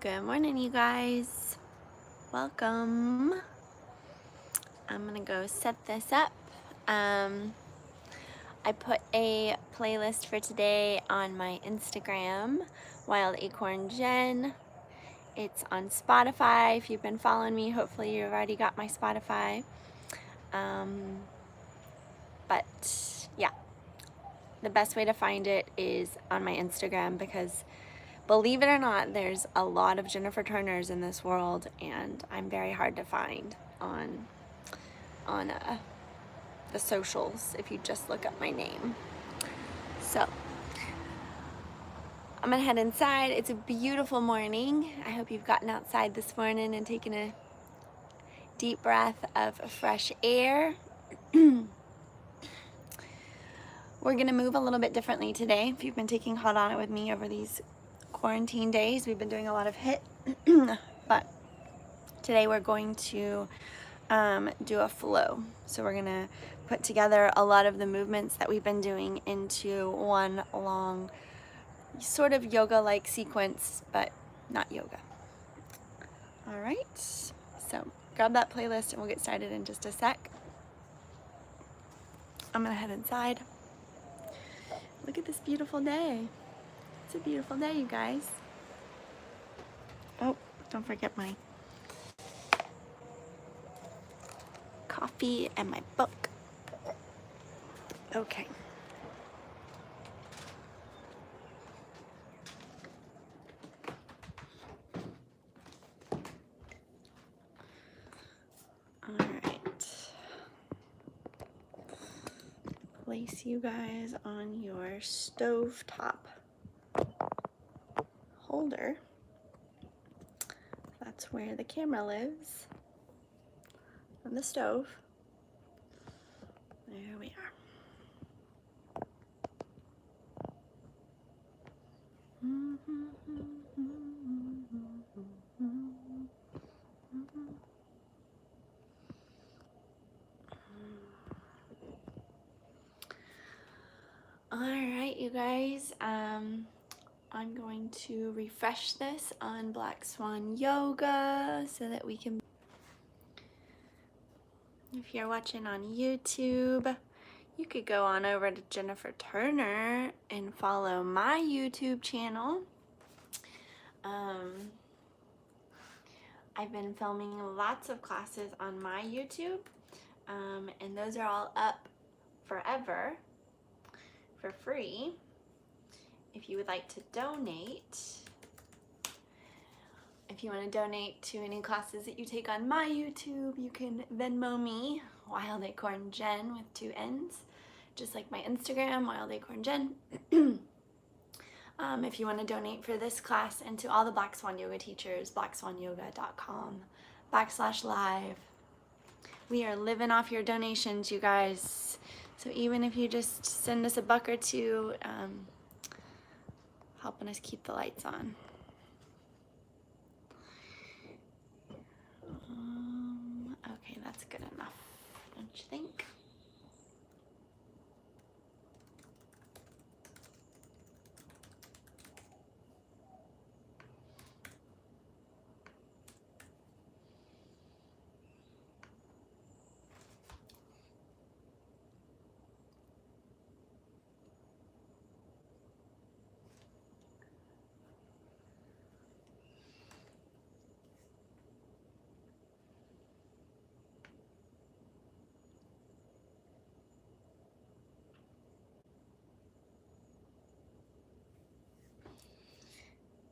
Good morning, you guys. Welcome. I'm gonna go set this up. I put a playlist for today on my Instagram, Wild Acorn Jen. It's on Spotify. If you've been following me, hopefully you've already got my Spotify. But yeah, the best way to find it is on my Instagram because believe it or not, there's a lot of Jennifer Turners in this world, and I'm very hard to find on the socials if you just look up my name. So I'm gonna head inside. It's a beautiful morning. I hope you've gotten outside this morning and taken a deep breath of fresh air. We're gonna move a little bit differently today. If you've been taking Hot Onnit with me over these quarantine days, we've been doing a lot of HIIT, but today we're going to do a flow. So we're gonna put together a lot of the movements that we've been doing into one long sort of yoga-like sequence, but not yoga. All right, so grab that playlist and we'll get started in just a sec. I'm gonna head inside. Look at this beautiful day. It's a beautiful day, you guys. Oh, don't forget my coffee and my book. Okay. All right. Place you guys on your stovetop holder. That's where the camera lives on the stove. There we are. All right, you guys. I'm going to refresh this on Black Swan Yoga so that we can. If you're watching on YouTube, you could go on over to Jennifer Turner and follow my YouTube channel. I've been filming lots of classes on my YouTube, and those are all up forever for free. If you would like to donate, if you want to donate to any classes that you take on my YouTube, you can Venmo me, Wild Acorn Jen with 2 N's, just like my Instagram, Wild Acorn Jen. If you want to donate for this class and to all the Black Swan Yoga teachers, blackswanyoga.com/live. We are living off your donations, you guys. So even if you just send us a buck or two, helping us keep the lights on. Okay, that's good enough, don't you think?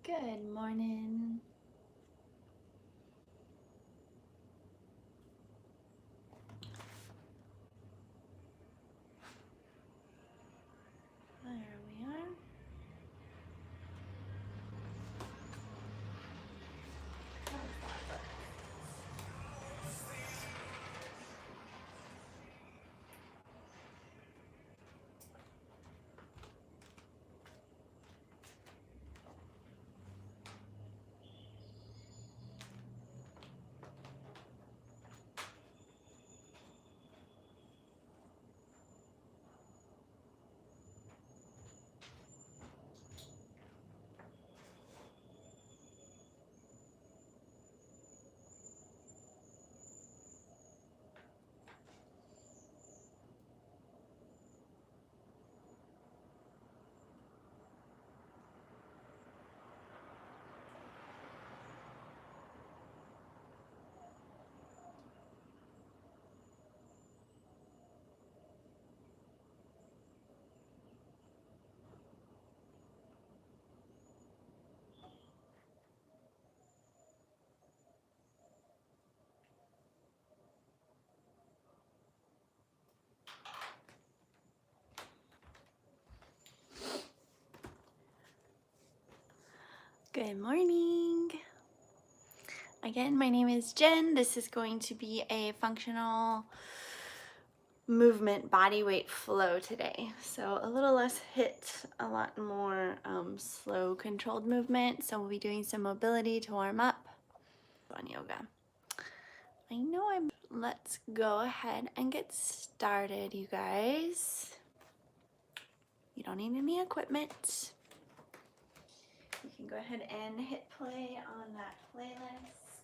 Good morning. There we are. Good morning. Again, my name is Jen. This is going to be a functional movement body weight flow today. So a little less HIIT, a lot more slow controlled movement. So we'll be doing some mobility to warm up on yoga. Let's go ahead and get started, you guys. You don't need any equipment. You can go ahead and hit play on that playlist.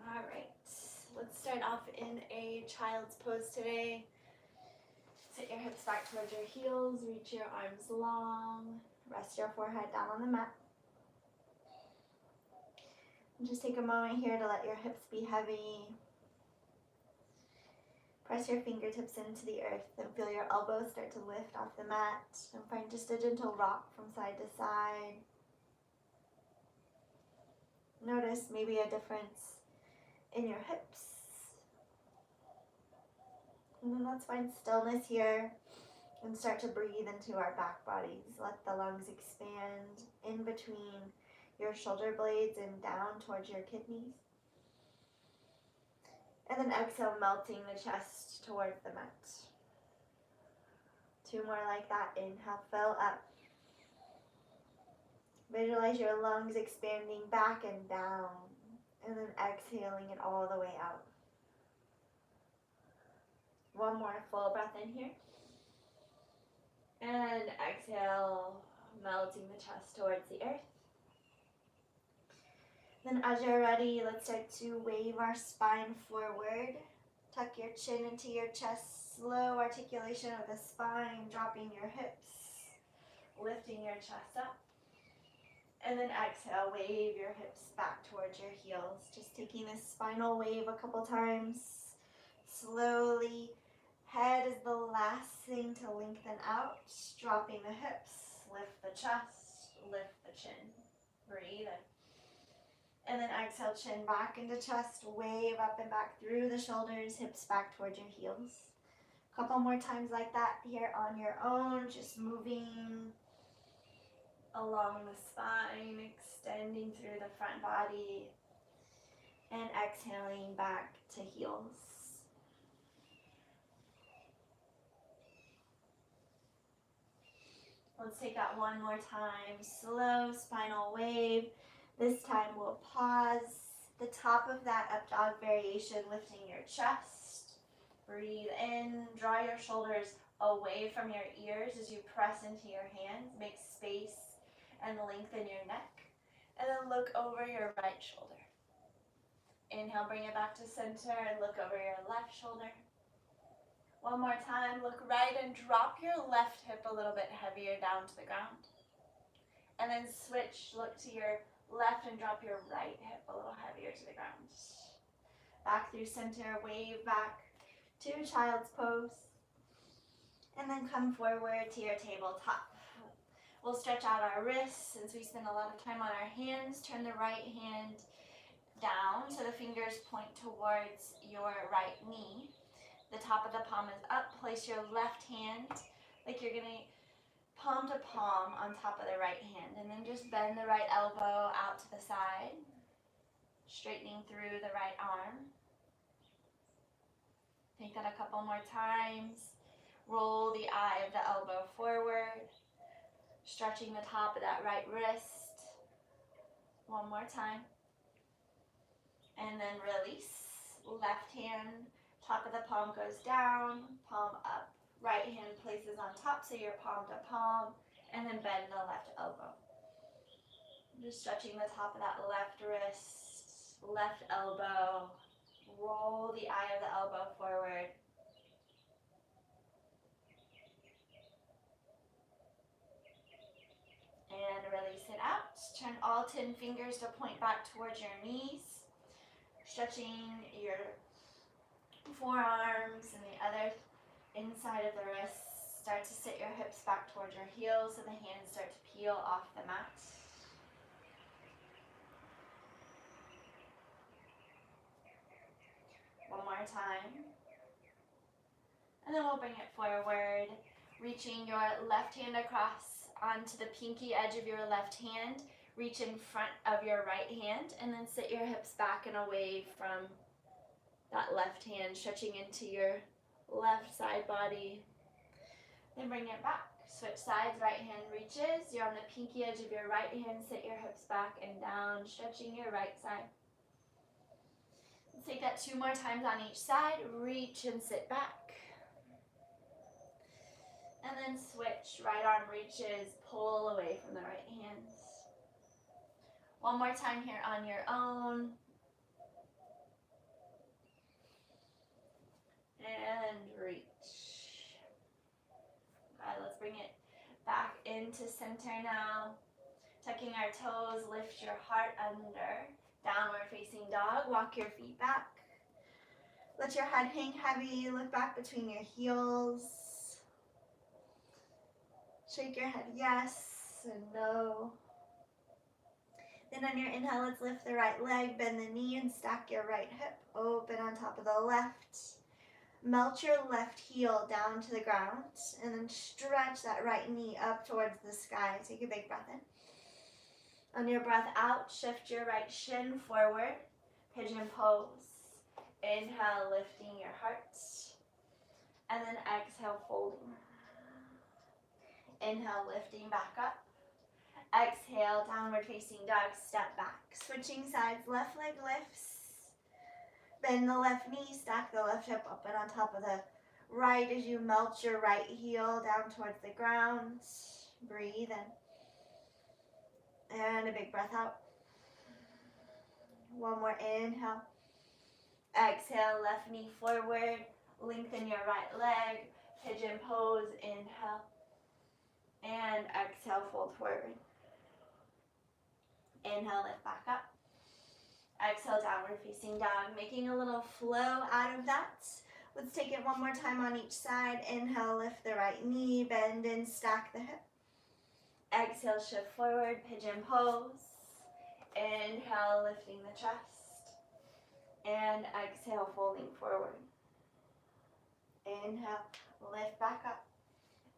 All right, let's start off in a child's pose today. Sit your hips back towards your heels, reach your arms long, rest your forehead down on the mat. And just take a moment here to let your hips be heavy. Press your fingertips into the earth and feel your elbows start to lift off the mat, and find just a gentle rock from side to side. Notice maybe a difference in your hips. And then let's find stillness here and start to breathe into our back bodies. Let the lungs expand in between your shoulder blades and down towards your kidneys. And then exhale, melting the chest towards the mat. 2 more like that. Inhale, fill up. Visualize your lungs expanding back and down. And then exhaling it all the way out. 1 more full breath in here. And exhale, melting the chest towards the earth. Then as you're ready, let's start to wave our spine forward. Tuck your chin into your chest, slow articulation of the spine, dropping your hips, lifting your chest up. And then exhale, wave your hips back towards your heels. Just taking this spinal wave a couple times. Slowly, head is the last thing to lengthen out, dropping the hips, lift the chest, lift the chin. Breathe in. And then exhale, chin back into chest, wave up and back through the shoulders, hips back towards your heels. A couple more times like that here on your own, just moving along the spine, extending through the front body, and exhaling back to heels. Let's take that one more time. Slow spinal wave. This time we'll pause. The top of that up dog variation, lifting your chest. Breathe in, draw your shoulders away from your ears as you press into your hands. Make space and lengthen your neck. And then look over your right shoulder. Inhale, bring it back to center and look over your left shoulder. 1 more time, look right and drop your left hip a little bit heavier down to the ground. And then switch, look to your left and drop your right hip a little heavier to the ground. Back through center, wave back to child's pose. And then come forward to your tabletop. We'll stretch out our wrists since we spend a lot of time on our hands. Turn the right hand down so the fingers point towards your right knee. The top of the palm is up. Place your left hand like you're going to palm to palm on top of the right hand. And then just bend the right elbow out to the side, straightening through the right arm. Take that a couple more times. Roll the eye of the elbow forward, stretching the top of that right wrist. 1 more time. And then release. Left hand, top of the palm goes down, palm up. Right hand places on top, so you're palm to palm, and then bend the left elbow. Just stretching the top of that left wrist, left elbow. Roll the eye of the elbow forward. And release it out. Turn all 10 fingers to point back towards your knees. Stretching your forearms and the other inside of the wrists. Start to sit your hips back towards your heels so the hands start to peel off the mat. One more time. And then we'll bring it forward, reaching your left hand across onto the pinky edge of your left hand. Reach in front of your right hand, and then sit your hips back and away from that left hand, stretching into your left side body. Then bring it back. Switch sides, right hand reaches. You're on the pinky edge of your right hand. Sit your hips back and down, stretching your right side. Let's take that 2 more times on each side. Reach and sit back. And then switch. Right arm reaches, pull away from the right hand. 1 more time here on your own. And reach. Okay, let's bring it back into center now. Tucking our toes, lift your heart under. Downward facing dog, walk your feet back. Let your head hang heavy, look back between your heels. Shake your head yes and no. Then on your inhale, let's lift the right leg, bend the knee, and stack your right hip open on top of the left. Melt your left heel down to the ground, and then stretch that right knee up towards the sky. Take a big breath in. On your breath out, shift your right shin forward, pigeon pose. Inhale, lifting your heart, and then exhale, folding. Inhale, lifting back up. Exhale, downward facing dog, step back. Switching sides, left leg lifts. Bend the left knee, stack the left hip up and on top of the right as you melt your right heel down towards the ground. Breathe in. And a big breath out. 1 more inhale. Exhale, left knee forward. Lengthen your right leg. Pigeon pose, inhale. And exhale, fold forward. Inhale, lift back up. Exhale, downward facing dog. Making a little flow out of that. Let's take it 1 more time on each side. Inhale, lift the right knee, bend and stack the hip. Exhale, shift forward, pigeon pose. Inhale, lifting the chest. And exhale, folding forward. Inhale, lift back up.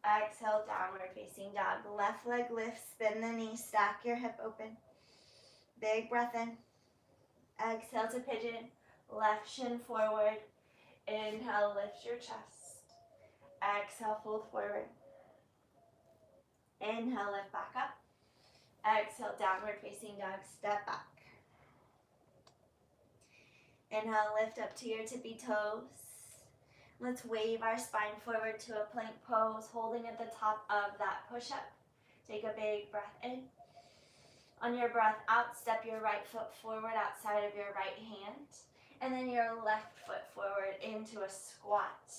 Exhale, downward facing dog. Left leg lifts, bend the knee, stack your hip open. Big breath in. Exhale to pigeon. Left shin forward. Inhale, lift your chest. Exhale, fold forward. Inhale, lift back up. Exhale, downward facing dog, step back. Inhale, lift up to your tippy toes. Let's wave our spine forward to a plank pose, holding at the top of that push-up. Take a big breath in. On your breath out, step your right foot forward outside of your right hand, and then your left foot forward into a squat.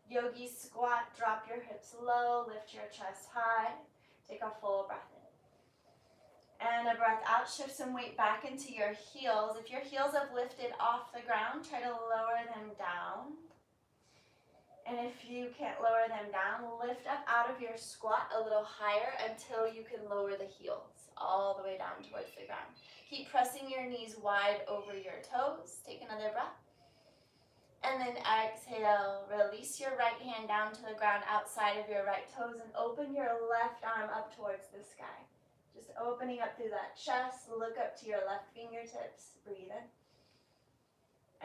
Yogi Squat, drop your hips low, lift your chest high. Take a full breath in. And a breath out, shift some weight back into your heels. If your heels have lifted off the ground, try to lower them down. And if you can't lower them down, lift up out of your squat a little higher until you can lower the heels all the way down towards the ground. Keep pressing your knees wide over your toes. Take another breath. And then exhale, release your right hand down to the ground outside of your right toes and open your left arm up towards the sky. Just opening up through that chest, look up to your left fingertips, breathe in.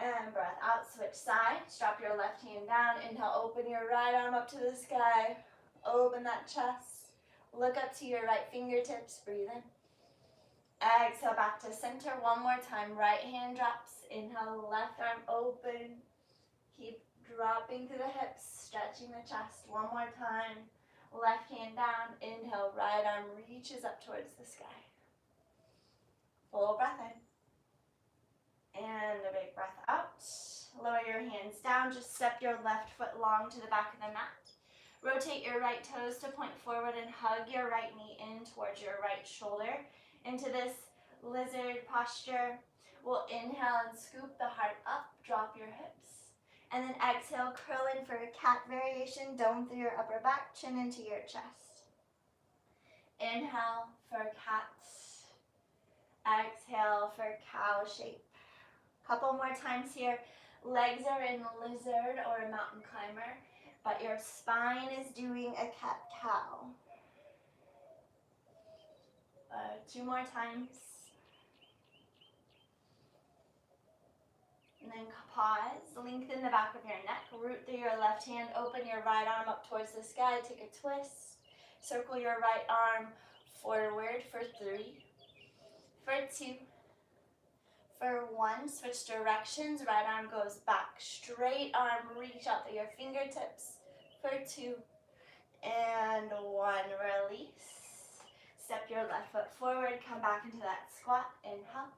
And breath out, switch sides, drop your left hand down, inhale, open your right arm up to the sky, open that chest, look up to your right fingertips, breathe in. Exhale, back to center, 1 more time, right hand drops, inhale, left arm open, keep dropping through the hips, stretching the chest, 1 more time, left hand down, inhale, right arm reaches up towards the sky. Full breath in. And a big breath out. Lower your hands down. Just step your left foot long to the back of the mat. Rotate your right toes to point forward and hug your right knee in towards your right shoulder. Into this lizard posture. We'll inhale and scoop the heart up. Drop your hips. And then exhale, curl in for a cat variation. Dome through your upper back, chin into your chest. Inhale for cat. Exhale for cow shape. Couple more times here. Legs are in lizard or a mountain climber, but your spine is doing a cat-cow. 2 more times. And then pause, lengthen the back of your neck, root through your left hand, open your right arm up towards the sky, take a twist. Circle your right arm forward for 3, for 2, for 1. Switch directions, right arm goes back, straight arm, reach out through your fingertips for 2, and 1. Release. Step your left foot forward, come back into that squat, inhale.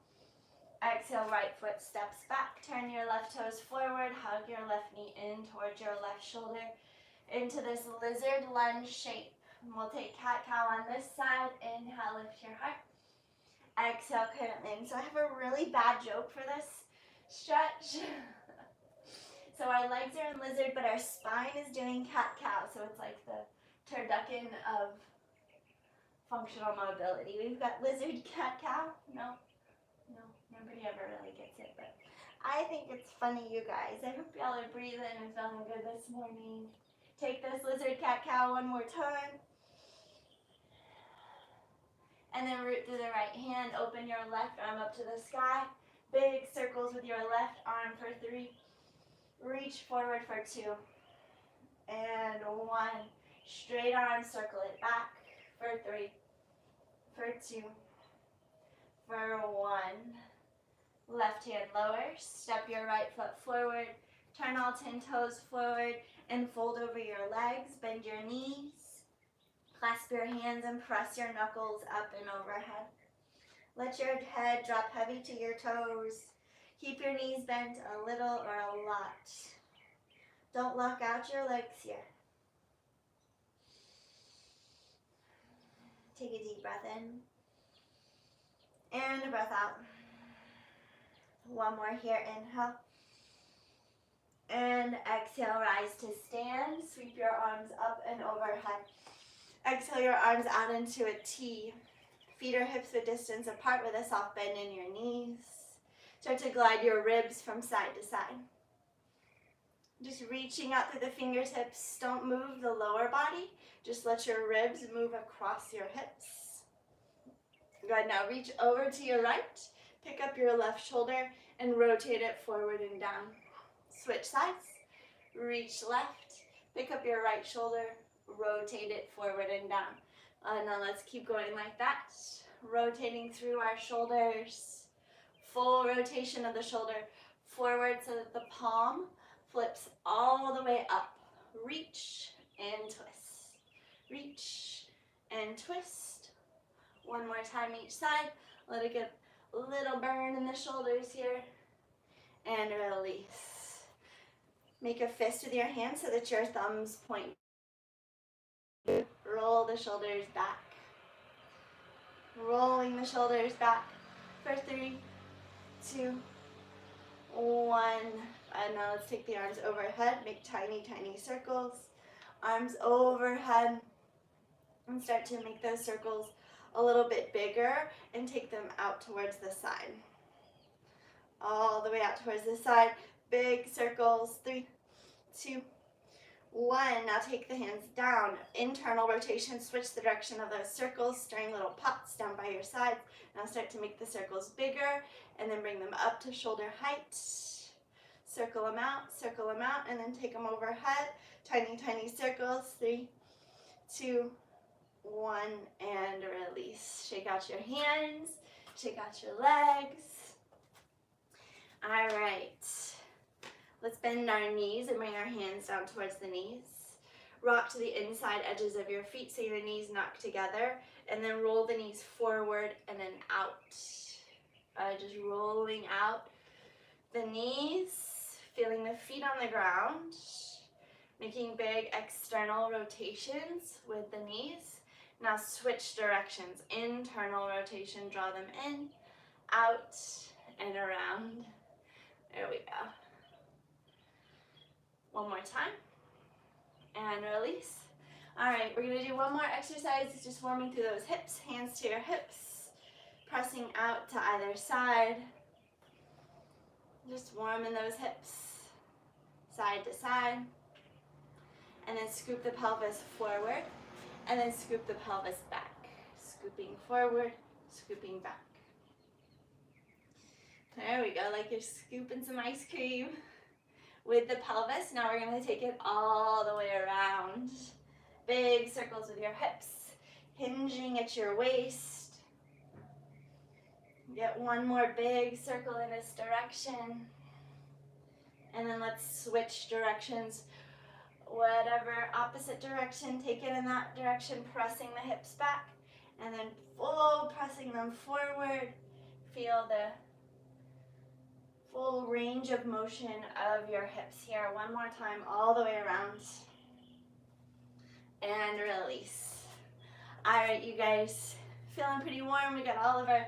Exhale, right foot steps back, turn your left toes forward, hug your left knee in towards your left shoulder, into this lizard lunge shape. And we'll take cat-cow on this side, inhale, lift your heart. Exhale, come in. So I have a really bad joke for this stretch. So our legs are in lizard, but our spine is doing cat-cow, so it's like the turducken of functional mobility. We've got lizard, cat-cow. No, nobody ever really gets it, but I think it's funny, you guys. I hope y'all are breathing and feeling good this morning. Take this lizard, cat-cow one more time. And then root through the right hand, open your left arm up to the sky. Big circles with your left arm for 3. Reach forward for 2. And 1. Straight arm, circle it back for 3. For 2, for 1, left hand lowers, step your right foot forward, turn all 10 toes forward and fold over your legs, bend your knees, clasp your hands and press your knuckles up and overhead. Let your head drop heavy to your toes. Keep your knees bent a little or a lot. Don't lock out your legs here. Take a deep breath in and a breath out. 1 more here, inhale. And exhale, rise to stand. Sweep your arms up and overhead. Exhale your arms out into a T. Feet or hips width distance apart with a soft bend in your knees. Start to glide your ribs from side to side. Just reaching out through the fingertips. Don't move the lower body. Just let your ribs move across your hips. Good, now reach over to your right. Pick up your left shoulder and rotate it forward and down. Switch sides. Reach left. Pick up your right shoulder. Rotate it forward and down. Now let's keep going like that. Rotating through our shoulders. Full rotation of the shoulder forward so that the palm flips all the way up. Reach and twist. Reach and twist. 1 more time each side. Let it get a little burn in the shoulders here. And release. Make a fist with your hands so that your thumbs point. Roll the shoulders back. Rolling the shoulders back for 3, 2, 1. And now let's take the arms overhead. Make tiny, tiny circles. Arms overhead. And start to make those circles a little bit bigger and take them out towards the side. All the way out towards the side. Big circles. 3, 2, 1. Now take the hands down. Internal rotation. Switch the direction of those circles. Stirring little pots down by your sides. Now start to make the circles bigger and then bring them up to shoulder height. Circle them out, and then take them overhead. Tiny, tiny circles. 3, 2, 1, and release. Shake out your hands. Shake out your legs. All right. Let's bend our knees and bring our hands down towards the knees. Rock to the inside edges of your feet so your knees knock together. And then roll the knees forward and then out. Just rolling out the knees. Feeling the feet on the ground. Making big external rotations with the knees. Now switch directions. Internal rotation. Draw them in, out, and around. There we go. 1 more time, and release. All right, we're gonna do 1 more exercise. It's just warming through those hips, hands to your hips, pressing out to either side. Just warming those hips. side to side, and then scoop the pelvis forward, and then scoop the pelvis back. Scooping forward, scooping back. There we go, like you're scooping some ice cream with the pelvis. Now we're going to take it all the way around. Big circles with your hips, hinging at your waist. Get one more big circle in this direction. And then let's switch directions. Whatever opposite direction, take it in that direction, pressing the hips back. And then full pressing them forward. Feel the full range of motion of your hips here. One more time, all the way around. And release. All right, you guys, feeling pretty warm. We got all of our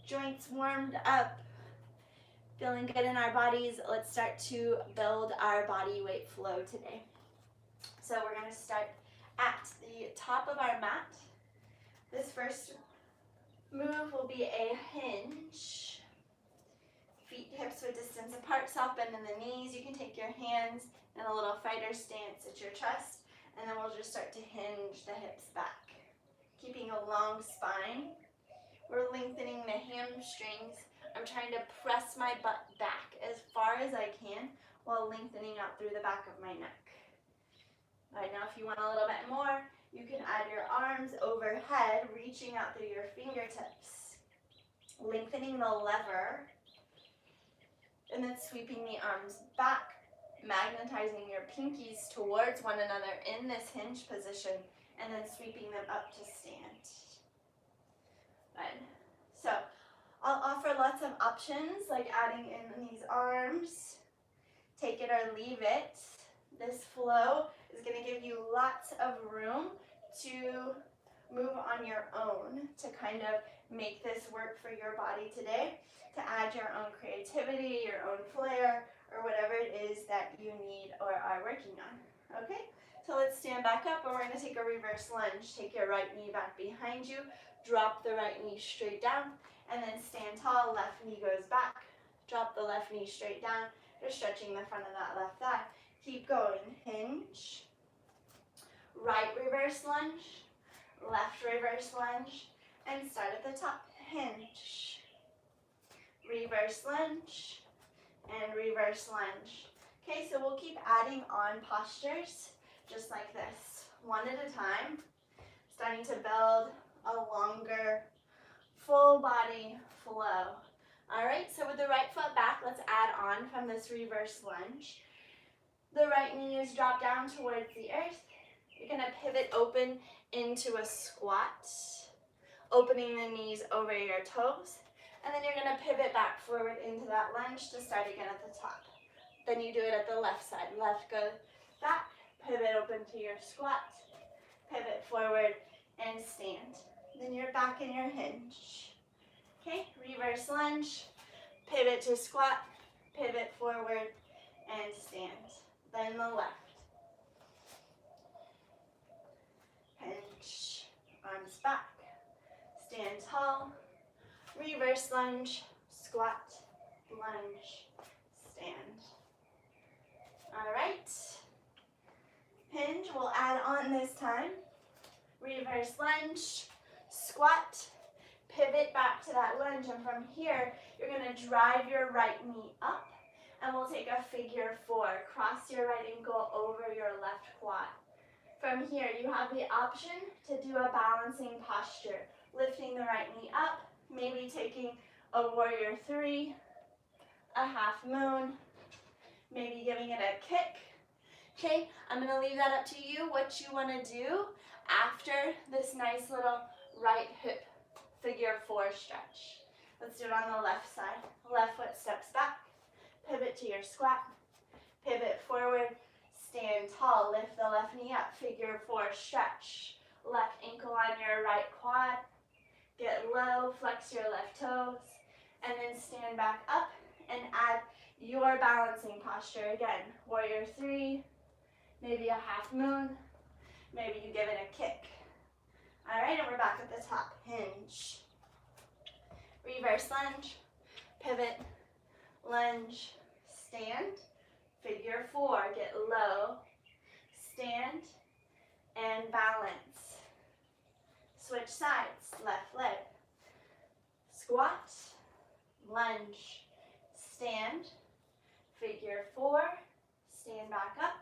joints warmed up. Feeling good in our bodies. Let's start to build our body weight flow today. So we're going to start at the top of our mat. This first move will be a hinge. Feet, hips width distance apart, soft bend in the knees. You can take your hands in a little fighter stance at your chest, and then we'll just start to hinge the hips back. Keeping a long spine. We're lengthening the hamstrings. I'm trying to press my butt back as far as I can while lengthening out through the back of my neck. All right, now if you want a little bit more, you can add your arms overhead, reaching out through your fingertips. Lengthening the lever. And then sweeping the arms back, magnetizing your pinkies towards one another in this hinge position, and then sweeping them up to stand. Good. So I'll offer lots of options, like adding in these arms. Take it or leave it. This flow is going to give you lots of room to move on your own, to kind of make this work for your body today, to add your own creativity, your own flair, or whatever it is that you need or are working on. Okay, so let's stand back up, and we're going to take a reverse lunge. Take your right knee back behind you, drop the right knee straight down, and then stand tall. Left knee goes back, drop the left knee straight down. You're stretching the front of that left thigh. Keep going. Hinge. Right reverse lunge, left reverse lunge, and start at the top. Hinge. Reverse lunge, and reverse lunge. Okay, so we'll keep adding on postures just like this, one at a time, starting to build a longer full body flow. All right, so with the right foot back, let's add on from this reverse lunge. The right knee is dropped down towards the earth. You're going to pivot open into a squat, opening the knees over your toes. And then you're going to pivot back forward into that lunge to start again at the top. Then you do it at the left side. Left goes back, pivot open to your squat, pivot forward, and stand. Then you're back in your hinge. Okay, reverse lunge, pivot to squat, pivot forward, and stand. Then the left. Hinge, arms back, stand tall, reverse lunge, squat, lunge, stand. All right. Hinge, we'll add on this time. Reverse lunge, squat, pivot back to that lunge, and from here, you're going to drive your right knee up, and we'll take a figure four. Cross your right ankle over your left quad. From here, you have the option to do a balancing posture, lifting the right knee up, maybe taking a warrior three, a half moon, maybe giving it a kick. Okay, I'm going to leave that up to you, what you want to do after this nice little right hip figure four stretch. Let's do it on the left side. Left foot steps back, pivot to your squat, pivot forward, stand tall, lift the left knee up, figure four stretch. Left ankle on your right quad, get low, flex your left toes, and then stand back up and add your balancing posture again. Warrior three, maybe a half moon, maybe you give it a kick. All right, and we're back at the top. Hinge. Reverse lunge, pivot, lunge, stand, Figure 4, get low, stand, and balance. Switch sides, left leg. Squat, lunge, stand, figure 4, stand back up,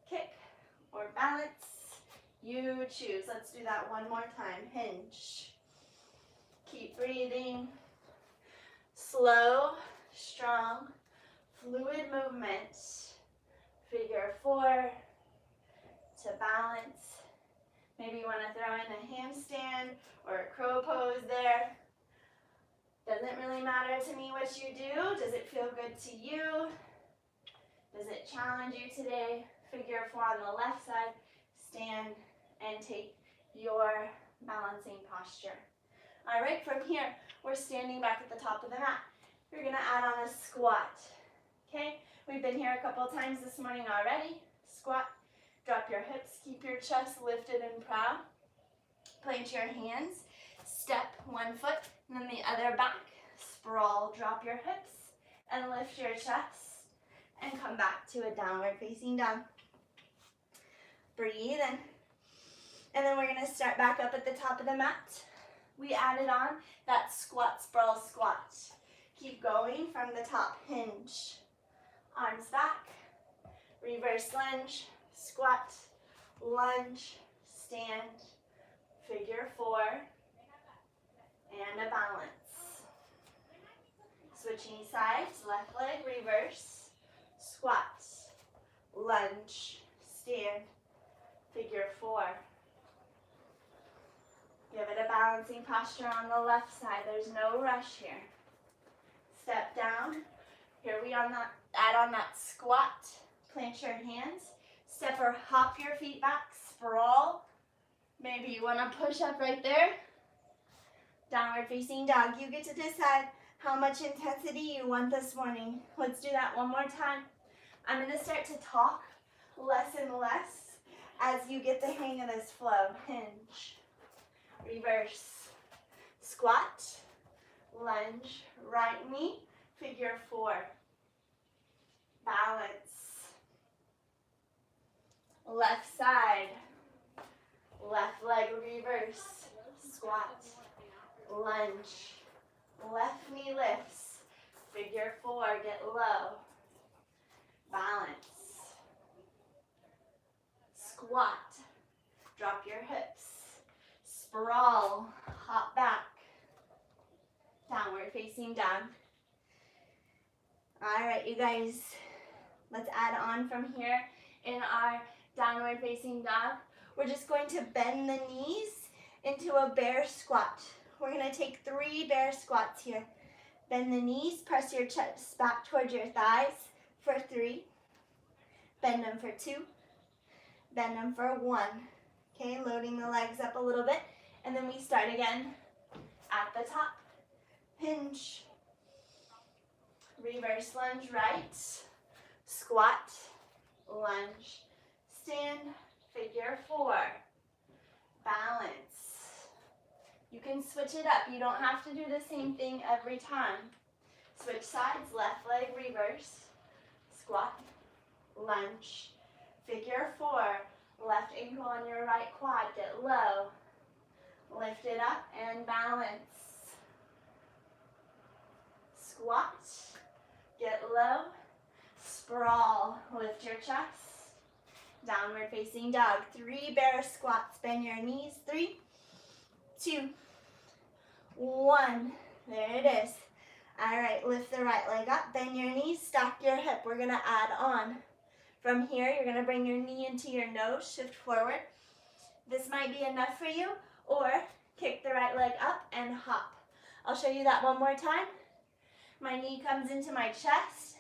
kick, or balance. You choose. Let's do that one more time. Hinge. Keep breathing. Slow, strong, fluid movement. Figure 4 to balance. Maybe you want to throw in a handstand or a crow pose there. Doesn't really matter to me what you do. Does it feel good to you? Does it challenge you today? Figure 4 on the left side. Stand and take your balancing posture. All right, from here, we're standing back at the top of the mat. You're going to add on a squat. Okay, we've been here a couple of times this morning already. Squat, drop your hips, keep your chest lifted and proud. Plant your hands, step one foot, and then the other back. Sprawl, drop your hips, and lift your chest, and come back to a downward facing dog. Breathe in. And then we're going to start back up at the top of the mat. We added on that squat, sprawl, squat. Keep going from the top. Hinge. Arms back. Reverse lunge. Squat. Lunge. Stand. Figure 4. And a balance. Switching sides. Left leg. Reverse. Squat. Lunge. Stand. Figure 4. Give it a balancing posture on the left side. There's no rush here. Step down. Here we add on that squat. Plant your hands. Step or hop your feet back. Sprawl. Maybe you want to push up right there. Downward facing dog. You get to decide how much intensity you want this morning. Let's do that one more time. I'm going to start to talk less and less as you get the hang of this flow. Hinge. Reverse. Squat. Lunge. Right knee. Figure 4. Balance. Left side. Left leg reverse. Squat. Lunge. Left knee lifts. Figure 4. Get low. Balance. Squat. Drop your hips. Sprawl. Hop back. Downward facing dog. All right, you guys. Let's add on from here in our downward facing dog. We're just going to bend the knees into a bear squat. We're going to take 3 bear squats here. Bend the knees, press your chest back towards your thighs for 3. Bend them for 2. Bend them for 1. Okay, loading the legs up a little bit. And then we start again at the top. Hinge. Reverse lunge right. Squat. Lunge. Stand. Figure 4. Balance. You can switch it up. You don't have to do the same thing every time. Switch sides. Left leg reverse. Squat. Lunge. Figure 4. Left ankle on your right quad. Get low. Lift it up and balance. Squat. Get low. Sprawl. Lift your chest. Downward facing dog. 3 bear squats. Bend your knees. 3, 2, 1. There it is. All right, lift the right leg up. Bend your knees. Stack your hip. We're going to add on. From here, you're going to bring your knee into your nose. Shift forward. This might be enough for you. Or kick the right leg up and hop. I'll show you that one more time. My knee comes into my chest.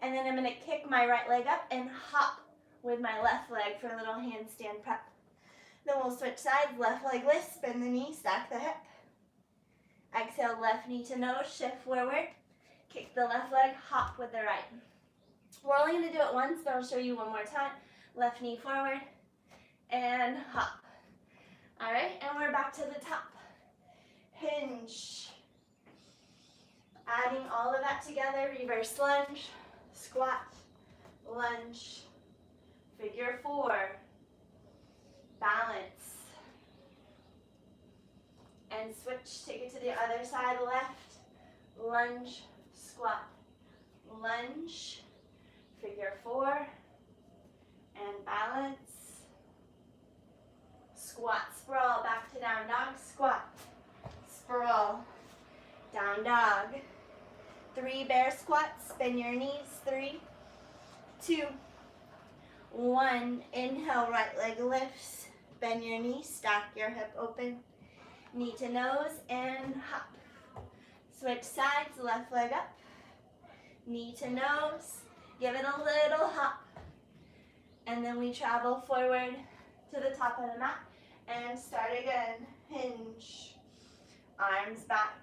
And then I'm going to kick my right leg up and hop with my left leg for a little handstand prep. Then we'll switch sides. Left leg lifts, bend the knee, stack the hip. Exhale, left knee to nose, shift forward. Kick the left leg, hop with the right. We're only going to do it once, but I'll show you one more time. Left knee forward and hop. All right, and we're back to the top. Hinge. Adding all of that together, reverse lunge, squat, lunge, figure four, balance, and switch, take it to the other side, left, lunge, squat, lunge, figure four, and balance, squat, sprawl, back to down dog, squat, sprawl, down dog, 3 bear squats, bend your knees, 3, 2, 1, inhale, right leg lifts, bend your knees, stack your hip open, knee to nose, and hop. Switch sides, left leg up, knee to nose, give it a little hop, and then we travel forward to the top of the mat, and start again, hinge, arms back,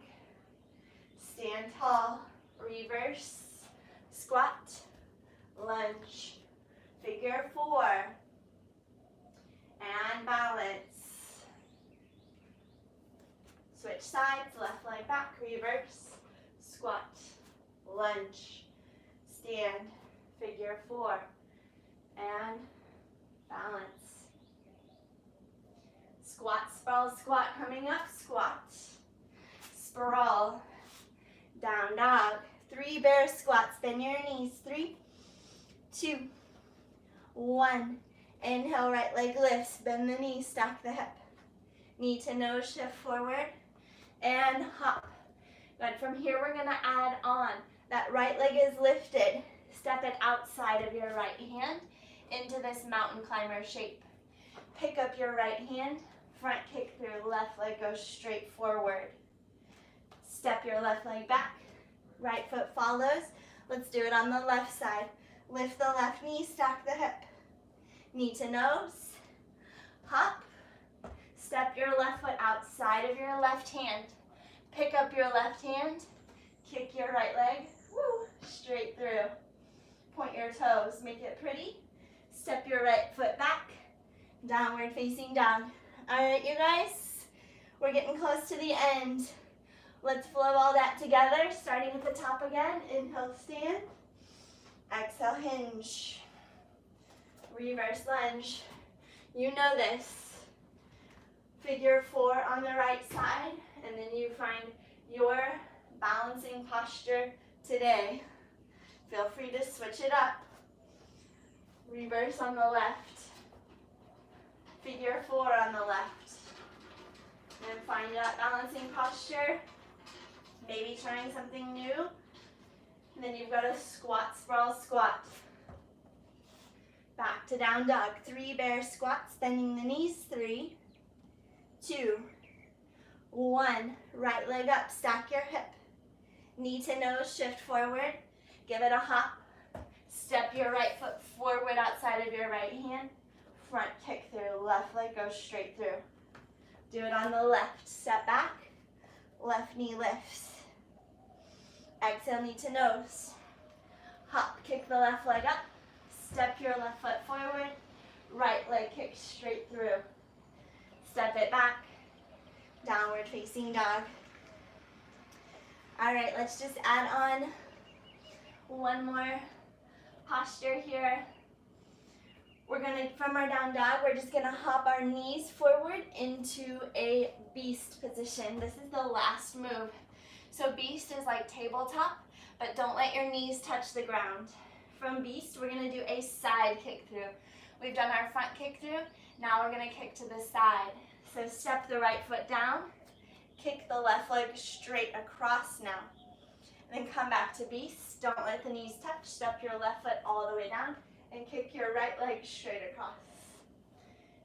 stand tall, reverse, squat, lunge, figure four, and balance. Switch sides, left leg back, reverse, squat, lunge, stand, figure four, and balance. Squat, sprawl, squat, coming up, squat, sprawl, down dog, 3 bear squats, bend your knees, 3, 2, 1, inhale, right leg lifts, bend the knee, stack the hip, knee to nose, shift forward, and hop. Good, from here we're gonna add on, that right leg is lifted, step it outside of your right hand into this mountain climber shape. Pick up your right hand, front kick through, left leg goes straight forward. Step your left leg back, right foot follows. Let's do it on the left side. Lift the left knee, stack the hip. Knee to nose, hop. Step your left foot outside of your left hand. Pick up your left hand, kick your right leg, woo, straight through. Point your toes, make it pretty. Step your right foot back, downward facing dog. All right, you guys, we're getting close to the end. Let's flow all that together, starting at the top again. Inhale, stand. Exhale, hinge. Reverse lunge. You know this. Figure four on the right side, and then you find your balancing posture today. Feel free to switch it up. Reverse on the left. Figure four on the left. And find that balancing posture. Maybe trying something new. And then you've got a squat, sprawl, squat. Back to down dog. 3 bear squats, bending the knees. 3, 2, 1. Right leg up, stack your hip. Knee to nose, shift forward. Give it a hop. Step your right foot forward outside of your right hand. Front kick through, left leg goes straight through. Do it on the left. Step back, left knee lifts. Exhale, knee to nose. Hop, kick the left leg up. Step your left foot forward. Right leg kicks straight through. Step it back. Downward facing dog. All right, let's just add on one more posture here. We're gonna, from our down dog, we're just gonna hop our knees forward into a beast position. This is the last move. So beast is like tabletop, but don't let your knees touch the ground. From beast, we're gonna do a side kick through. We've done our front kick through, now we're gonna kick to the side. So step the right foot down, kick the left leg straight across now. And then come back to beast, don't let the knees touch, step your left foot all the way down, and kick your right leg straight across.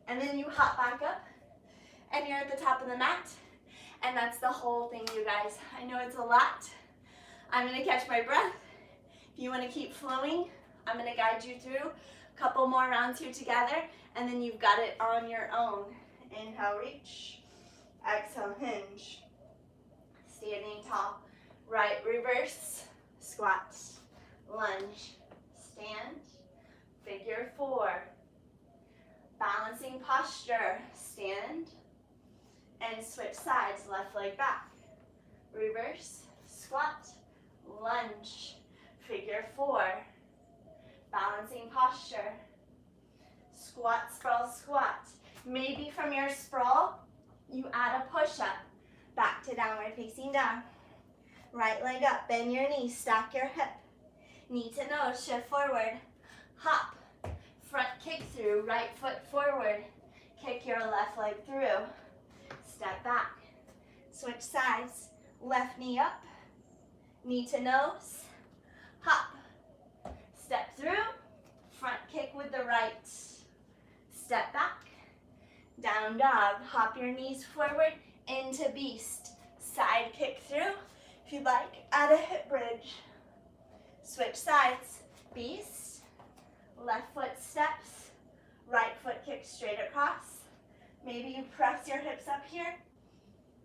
And then you hop back up, and you're at the top of the mat, and that's the whole thing, you guys. I know it's a lot. I'm gonna catch my breath. If you wanna keep flowing, I'm gonna guide you through a couple more rounds here together, and then you've got it on your own. Inhale, reach. Exhale, hinge. Standing tall. Right, reverse, squat, lunge, stand, figure four. Balancing posture, stand, and switch sides, left leg back. Reverse, squat, lunge, figure four. Balancing posture. Squat, sprawl, squat. Maybe from your sprawl, you add a push-up. Back to downward facing dog. Right leg up, bend your knee, stack your hip. Knee to nose, shift forward. Hop, front kick through, right foot forward. Kick your left leg through. Step back. Switch sides. Left knee up, knee to nose. Hop, step through. Front kick with the right. Step back. Down dog. Hop your knees forward into beast. Side kick through. If you'd like, add a hip bridge. Switch sides. Beast. Left foot steps. Right foot kicks straight across. Maybe you press your hips up here.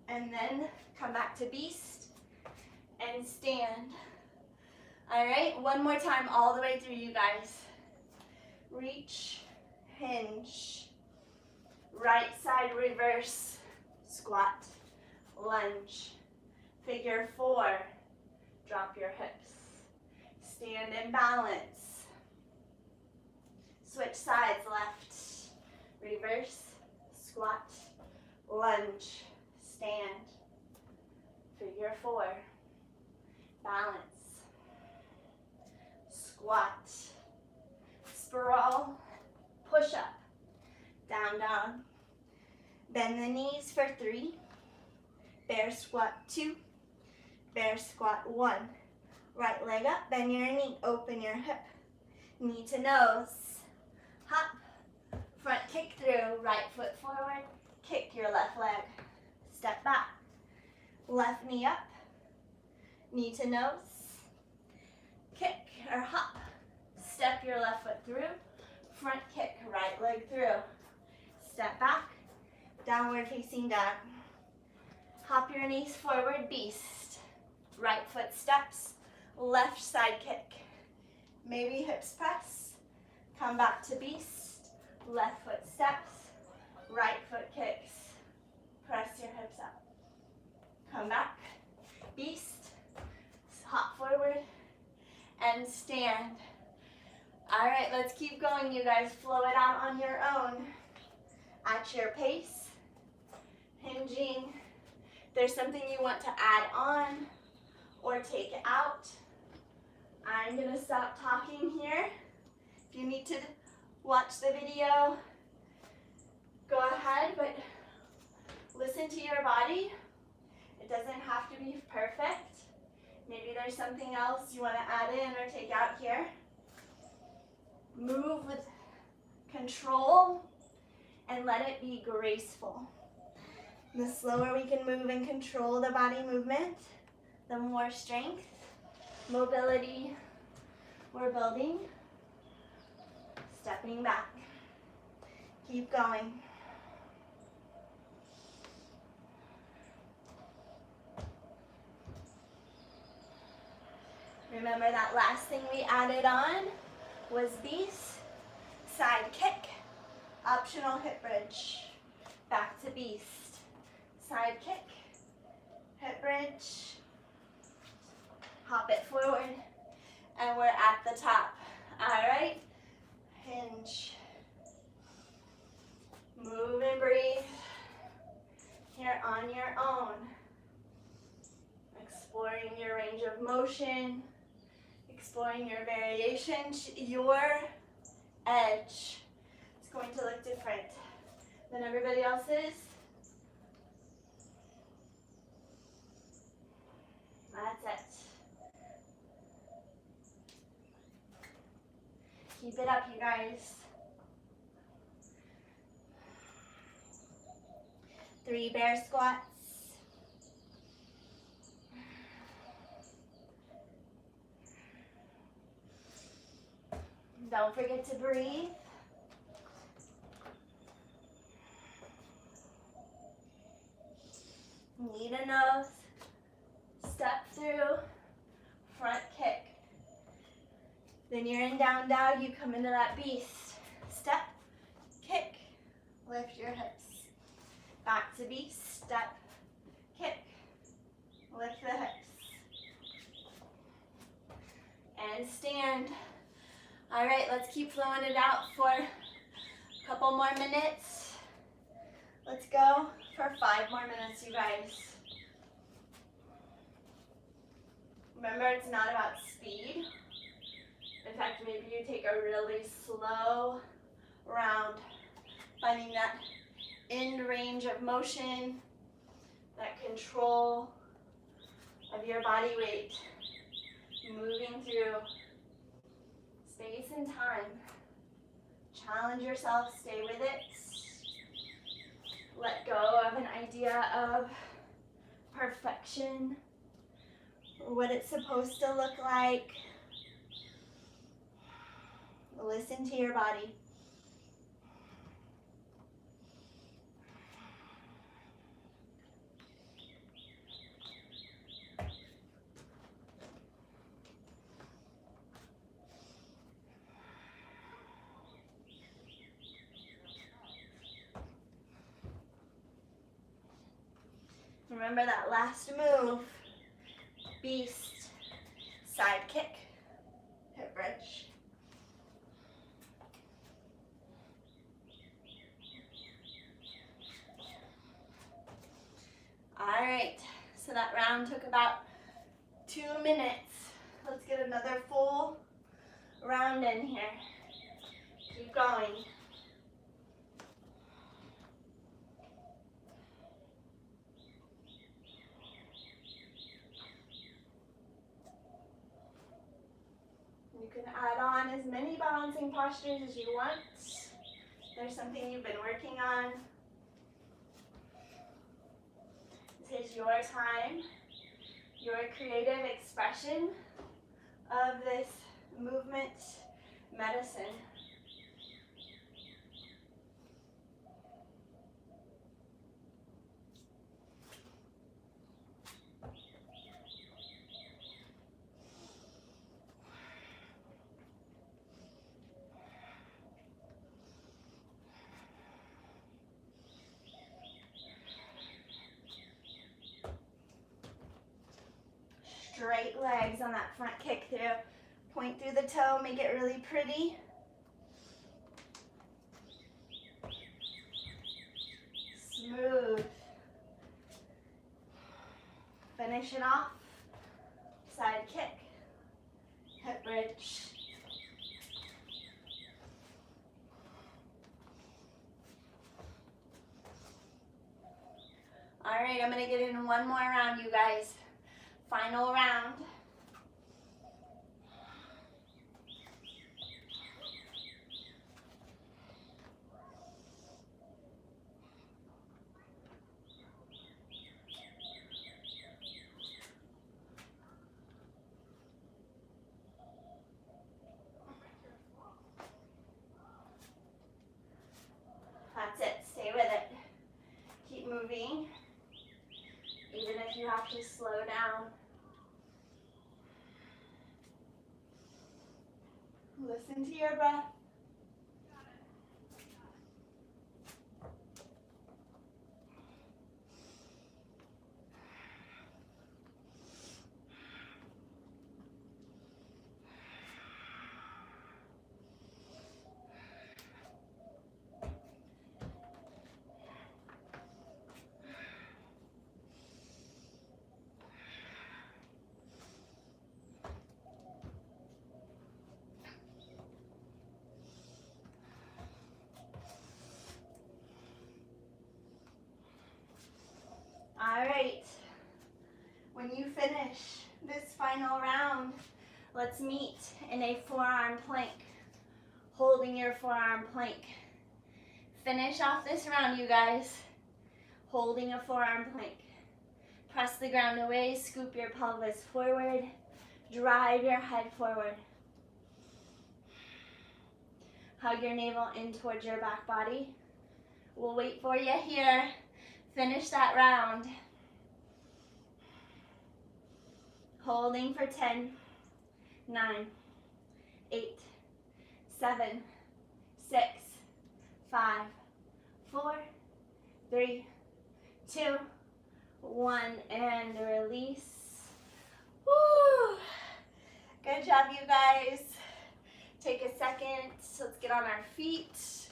And then come back to beast. And stand. All right, one more time all the way through, you guys. Reach. Hinge. Right side reverse. Squat. Lunge. Figure 4. Drop your hips. Stand and balance. Switch sides, left. Reverse. Squat. Lunge. Stand. Figure 4. Balance. Squat. Sprawl. Push up. Down, down. Bend the knees for 3. Bear squat 2. Bear squat 1. Right leg up, bend your knee, open your hip. Knee to nose. Hop. Front kick through, right foot forward. Kick your left leg. Step back. Left knee up. Knee to nose. Kick or hop. Step your left foot through. Front kick, right leg through. Step back. Downward facing dog. Hop your knees forward, beast. Right foot steps. Left side kick. Maybe hips press. Come back to beast. Left foot steps. Right foot kicks. Press your hips up. Come back. Beast. Hop forward. And stand. All right, let's keep going, you guys. Flow it out on your own. At your pace. Hinging. If there's something you want to add on or take out, I'm going to stop talking here. If you need to watch the video, go ahead, but listen to your body. It doesn't have to be perfect. Maybe there's something else you want to add in or take out here. Move with control and let it be graceful. The slower we can move and control the body movement, the more strength, mobility we're building. Stepping back. Keep going. Remember that last thing we added on was beast, side kick, optional hip bridge, back to beast, side kick, hip bridge, hop it forward, and we're at the top. All right, hinge, move and breathe here on your own, exploring your range of motion, exploring your variation, your edge. It's going to look different than everybody else's. That's it. Keep it up, you guys. 3 bear squats. Don't forget to breathe. Knee to nose. Step through. Front kick. Then you're in down dog. You come into that beast. Step. Kick. Lift your hips. Back to beast. Step. Kick. Lift the hips. And stand. All right, let's keep flowing it out for a couple more minutes. Let's go for 5 more minutes, you guys. Remember, it's not about speed. In fact, maybe you take a really slow round, finding that end range of motion, that control of your body weight, moving through space and time. Challenge yourself, stay with it. Let go of an idea of perfection or what it's supposed to look like. Listen to your body. Remember that last move, beast, side kick, hip bridge. All right, so that round took about 2 minutes. Let's get another full round in here. Keep going. You can add on as many balancing postures as you want. If there's something you've been working on. This is your time, your creative expression of this movement medicine. Straight legs on that front kick through. Point through the toe, make it really pretty. Smooth. Finish it off. Side kick. Hip bridge. All right, I'm gonna get in one more round, you guys. Final round. That's it, stay with it. Keep moving, even if you have to slow down. Listen to your breath. All right, when you finish this final round, let's meet in a forearm plank, holding your forearm plank. Finish off this round, you guys, holding a forearm plank. Press the ground away, scoop your pelvis forward, drive your head forward. Hug your navel in towards your back body. We'll wait for you here. Finish that round. Holding for 10, 9, 8, 7, 6, 5, 4, 3, 2, 1, and release. Woo! Good job, you guys. Take a second. Let's get on our feet.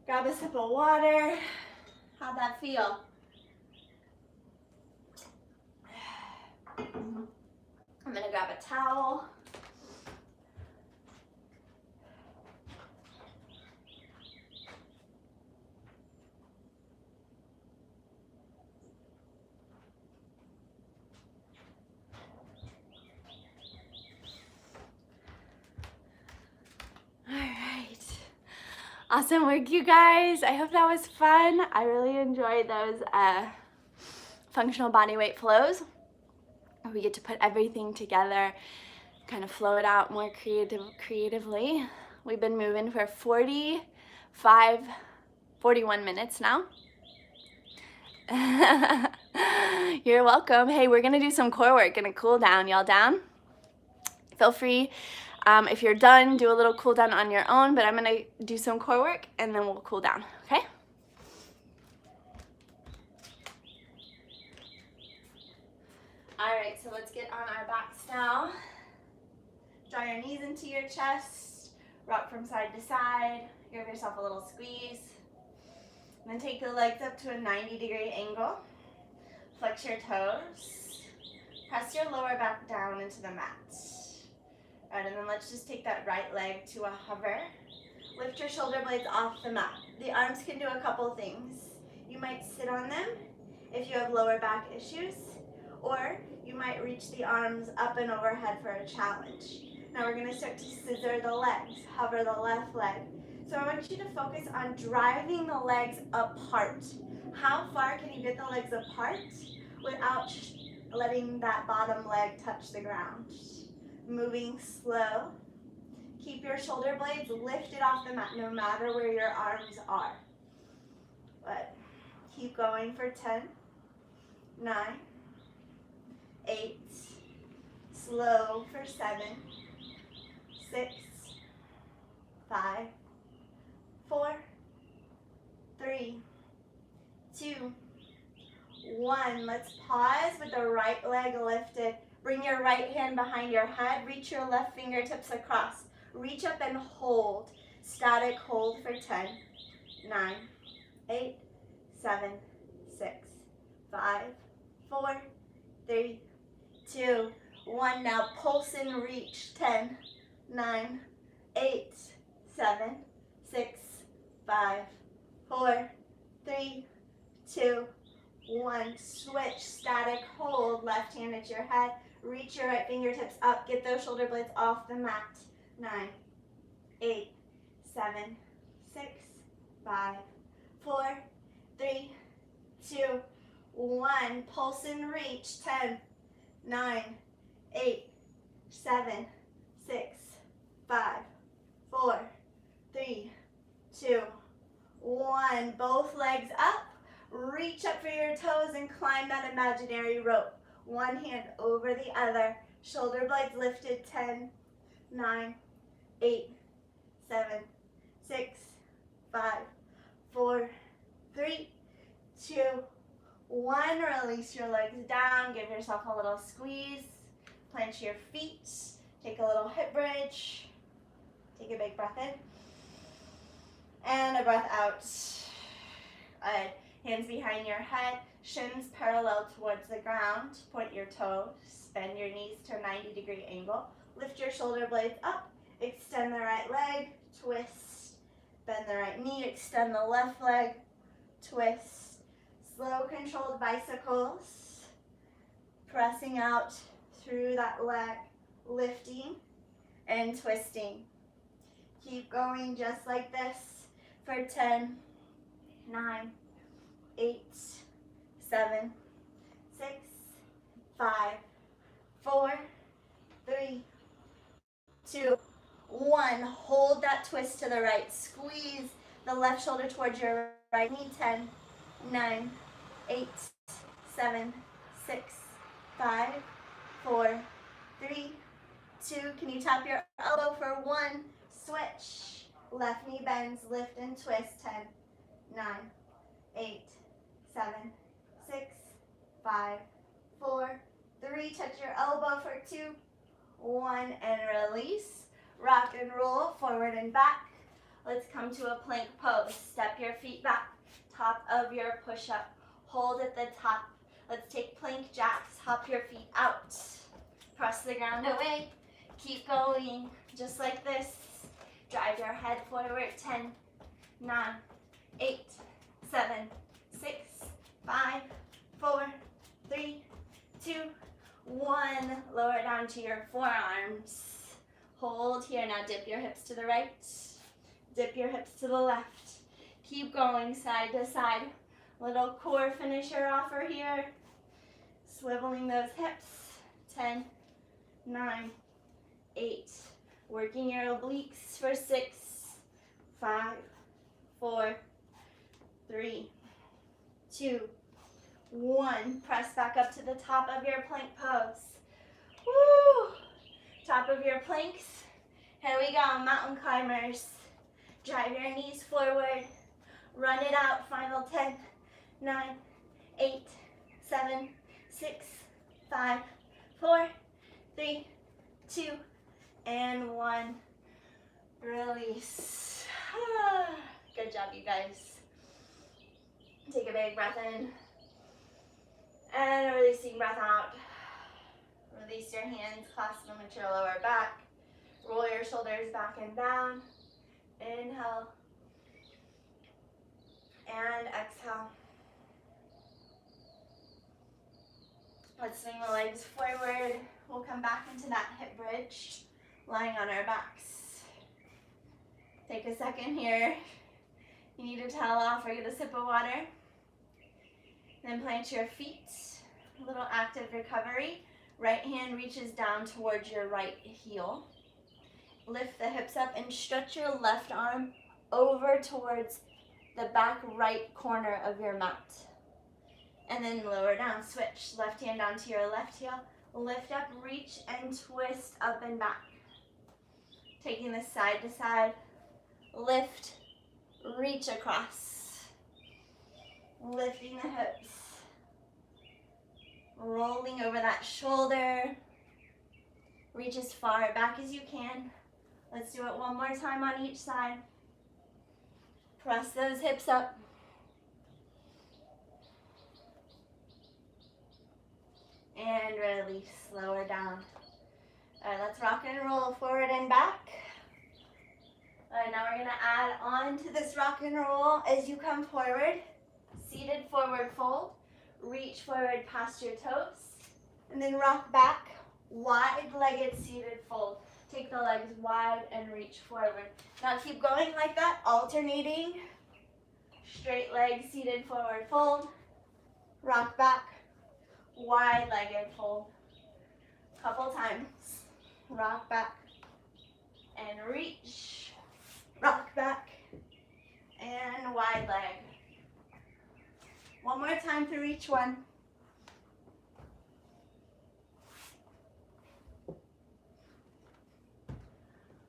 Grab a sip of water. How'd that feel? I'm gonna grab a towel. All right. Awesome work, you guys. I hope that was fun. I really enjoyed those functional body weight flows. We get to put everything together, kind of flow it out more creatively. We've been moving for 41 minutes now. You're welcome. Hey, we're gonna do some core work and a cool down. Y'all down? Feel free. If you're done, do a little cool down on your own, but I'm gonna do some core work and then we'll cool down, okay? All right, so let's get on our backs now. Draw your knees into your chest, rock from side to side, give yourself a little squeeze. And then take the legs up to a 90-degree angle. Flex your toes. Press your lower back down into the mat. All right, and then let's just take that right leg to a hover. Lift your shoulder blades off the mat. The arms can do a couple things. You might sit on them if you have lower back issues, or you might reach the arms up and overhead for a challenge. Now we're gonna start to scissor the legs, hover the left leg. So I want you to focus on driving the legs apart. How far can you get the legs apart without letting that bottom leg touch the ground? Moving slow. Keep your shoulder blades lifted off the mat no matter where your arms are. But keep going for 10, 9, 8, slow for 7, 6, 5, 4, 3, 2, 1. Let's pause with the right leg lifted. Bring your right hand behind your head. Reach your left fingertips across. Reach up and hold. Static hold for 10, 9, 8, 7, 6, 5, 4, 3, 2, 1. Now pulse and reach. 10, 9, 8, 7, 6, 5, 4, 3, 2, 1. Switch, static hold. Left hand at your head. Reach your right fingertips up. Get those shoulder blades off the mat. 9, 8, 7, 6, 5, 4, 3, 2, 1. Pulse and reach. 10, 9, 8, 7, 6, 5, 4, 3, 2, 1. Both legs up. Reach up for your toes and climb that imaginary rope. One hand over the other. Shoulder blades lifted. 10, 9, 8, 7, 6, 5, 4, 3, 2, 1. Release your legs down. Give yourself a little squeeze. Plant your feet. Take a little hip bridge. Take a big breath in. And a breath out. Good. Hands behind your head. Shins parallel towards the ground. Point your toes. Bend your knees to a 90-degree angle. Lift your shoulder blades up. Extend the right leg. Twist. Bend the right knee. Extend the left leg. Twist. Slow, controlled bicycles. Pressing out through that leg. Lifting and twisting. Keep going just like this for 10, 9, 8, 7, 6, 5, 4, 3, 2, 1. Hold that twist to the right. Squeeze the left shoulder towards your right knee. 10, 9, 8, 7, 6, 5, 4, 3, 2. Can you tap your elbow for 1? Switch. Left knee bends, lift and twist. 10, 9, 8, 7, 6, 5, 4, 3. Touch your elbow for 2, 1, and release. rock and roll, forward and back. Let's come to a plank pose. Step your feet back, top of your push-up. Hold at the top. Let's take plank jacks. Hop your feet out. Press the ground away. Keep going, just like this. Drive your head forward. 10, 9, 8, 7, 6, 5, 4, 3, 2, 1. Lower down to your forearms. Hold here. Now dip your hips to the right. Dip your hips to the left. Keep going side to side. Little core finisher offer here. Swiveling those hips. 10, 9, 8. Working your obliques for 6, 5, 4, 3, 2, 1. Press back up to the top of your plank pose. Woo! Top of your planks. Here we go, mountain climbers. Drive your knees forward. Run it out. Final 10, 9, 8, 7, 6, 5, 4, 3, 2, and 1. Release. Good job, you guys. Take a big breath in. And releasing breath out. Release your hands, clasp them at your lower back. Roll your shoulders back and down. Inhale. And exhale. Let's swing the legs forward. We'll come back into that hip bridge, lying on our backs. Take a second here. You need a towel off or get a sip of water. Then plant your feet. A little active recovery. Right hand reaches down towards your right heel. Lift the hips up and stretch your left arm over towards the back right corner of your mat. And then lower down, switch. Left hand onto your left heel. Lift up, reach, and twist up and back. Taking this side to side. Lift, reach across. Lifting the hips. Rolling over that shoulder. Reach as far back as you can. Let's do it one more time on each side. Press those hips up. And release, lower down. All right, let's rock and roll forward and back. All right, now we're gonna add on to this rock and roll as you come forward. Seated forward fold. Reach forward past your toes. And then rock back, wide-legged seated fold. Take the legs wide and reach forward. Now keep going like that, alternating. Straight leg, seated forward fold. Rock back, wide-legged fold. Couple times. Rock back and reach. Rock back and wide leg. One more time through each one.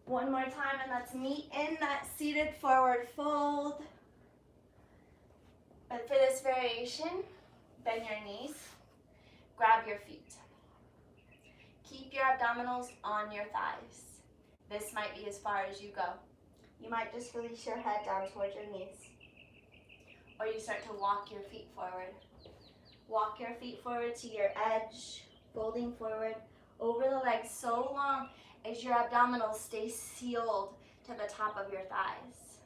One more time, and let's meet in that seated forward fold. But for this variation, bend your knees, grab your feet. Keep your abdominals on your thighs. This might be as far as you go. You might just release your head down towards your knees. Or you start to walk your feet forward. Walk your feet forward to your edge, folding forward over the legs so long as your abdominals stay sealed to the top of your thighs.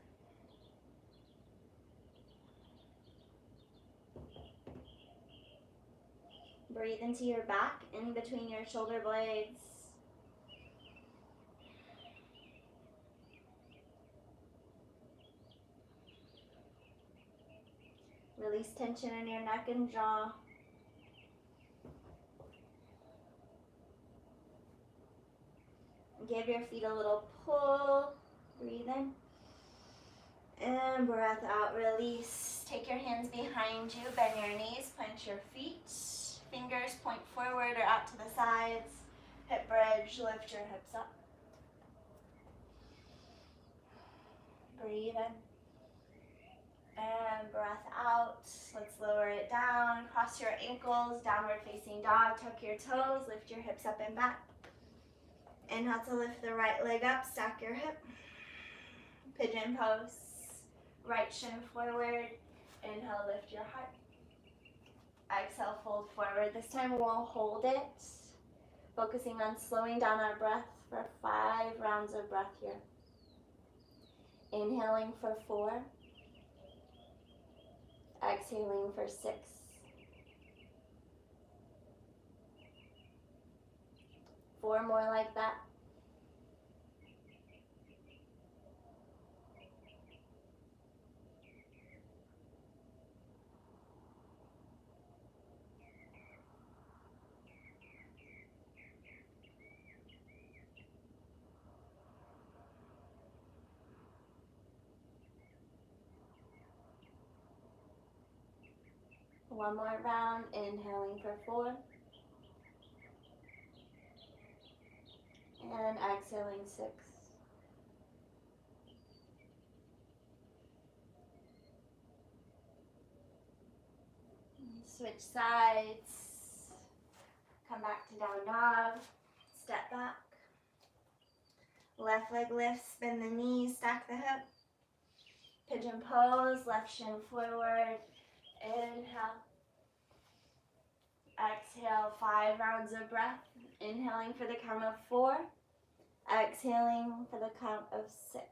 Breathe into your back, in between your shoulder blades. Release tension in your neck and jaw. Give your feet a little pull. Breathe in. And breath out, release. Take your hands behind you, bend your knees, plant your feet. Fingers point forward or out to the sides. Hip bridge, lift your hips up. Breathe in. And breath out. Let's lower it down. Cross your ankles, downward facing dog. Tuck your toes, lift your hips up and back. Inhale to lift the right leg up, stack your hip. Pigeon pose. Right shin forward. Inhale, lift your heart. Exhale, fold forward. This time we'll hold it, focusing on slowing down our breath for 5 rounds of breath here. Inhaling for 4. Exhaling for 6. 4 more like that. One more round, inhaling for 4. And exhaling 6. Switch sides. Come back to down dog. Step back. Left leg lifts, spin the knees, stack the hip. Pigeon pose, left shin forward. Inhale. Exhale, 5 rounds of breath. Inhaling for the count of 4. Exhaling for the count of 6.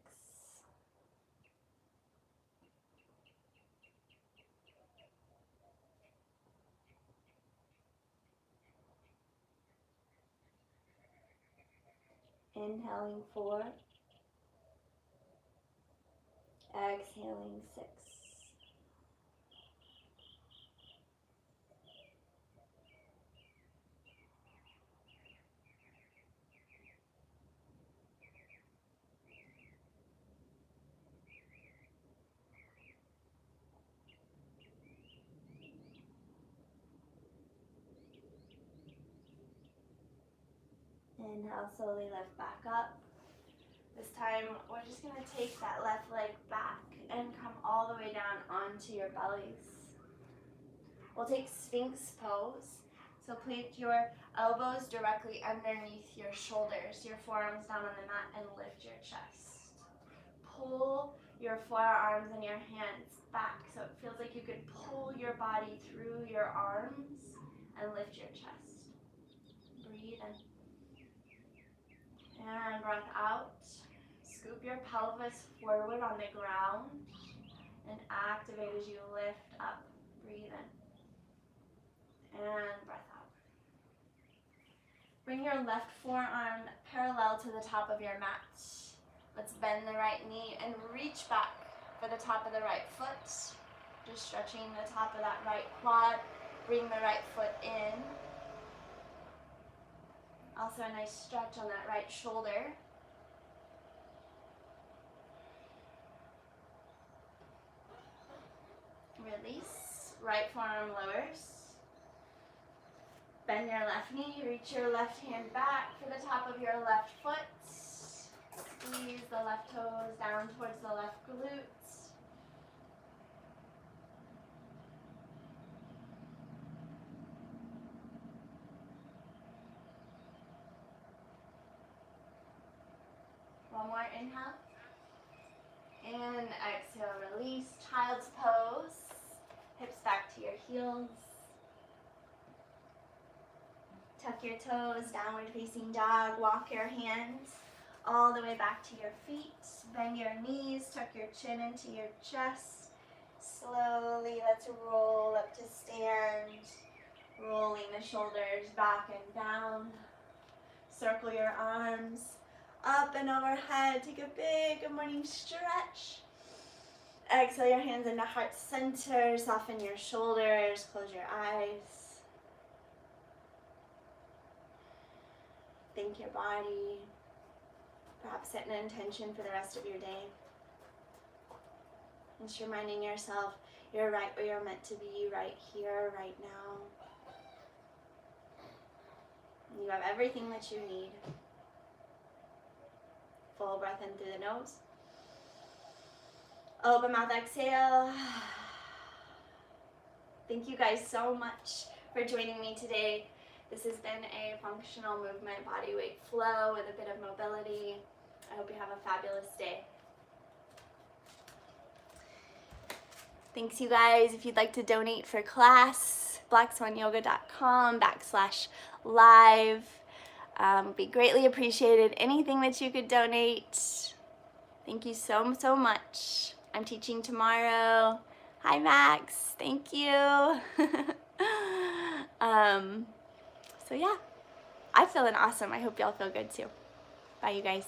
Inhaling 4. Exhaling 6. Inhale, slowly lift back up. This time, we're just going to take that left leg back and come all the way down onto your bellies. We'll take Sphinx Pose. So place your elbows directly underneath your shoulders, your forearms down on the mat, and lift your chest. Pull your forearms and your hands back so it feels like you could pull your body through your arms and lift your chest. Breathe in. And breath out. Scoop your pelvis forward on the ground and activate as you lift up. Breathe in. And breath out. Bring your left forearm parallel to the top of your mat. Let's bend the right knee and reach back for the top of the right foot. Just stretching the top of that right quad. Bring the right foot in. Also a nice stretch on that right shoulder. Release. Right forearm lowers. Bend your left knee. Reach your left hand back for the top of your left foot. Squeeze the left toes down towards the left glutes. One more inhale. And exhale, release. Child's pose. Hips back to your heels. Tuck your toes, downward facing dog. Walk your hands all the way back to your feet. Bend your knees, tuck your chin into your chest. Slowly, let's roll up to stand. Rolling the shoulders back and down. Circle your arms up and overhead. Take a big good morning stretch. Exhale your hands into heart center. Soften your shoulders. Close your eyes. Thank your body. Perhaps set an intention for the rest of your day. Just reminding yourself you're right where you're meant to be, right here, right now. You have everything that you need. Full breath in through the nose. Open mouth, exhale. Thank you guys so much for joining me today. This has been a functional movement body weight flow with a bit of mobility. I hope you have a fabulous day. Thanks, you guys. If you'd like to donate for class, blackswanyoga.com/live. Would be greatly appreciated. Anything that you could donate. Thank you so, so much. I'm teaching tomorrow. Hi, Max. Thank you. So yeah, I'm feeling awesome. I hope y'all feel good too. Bye, you guys.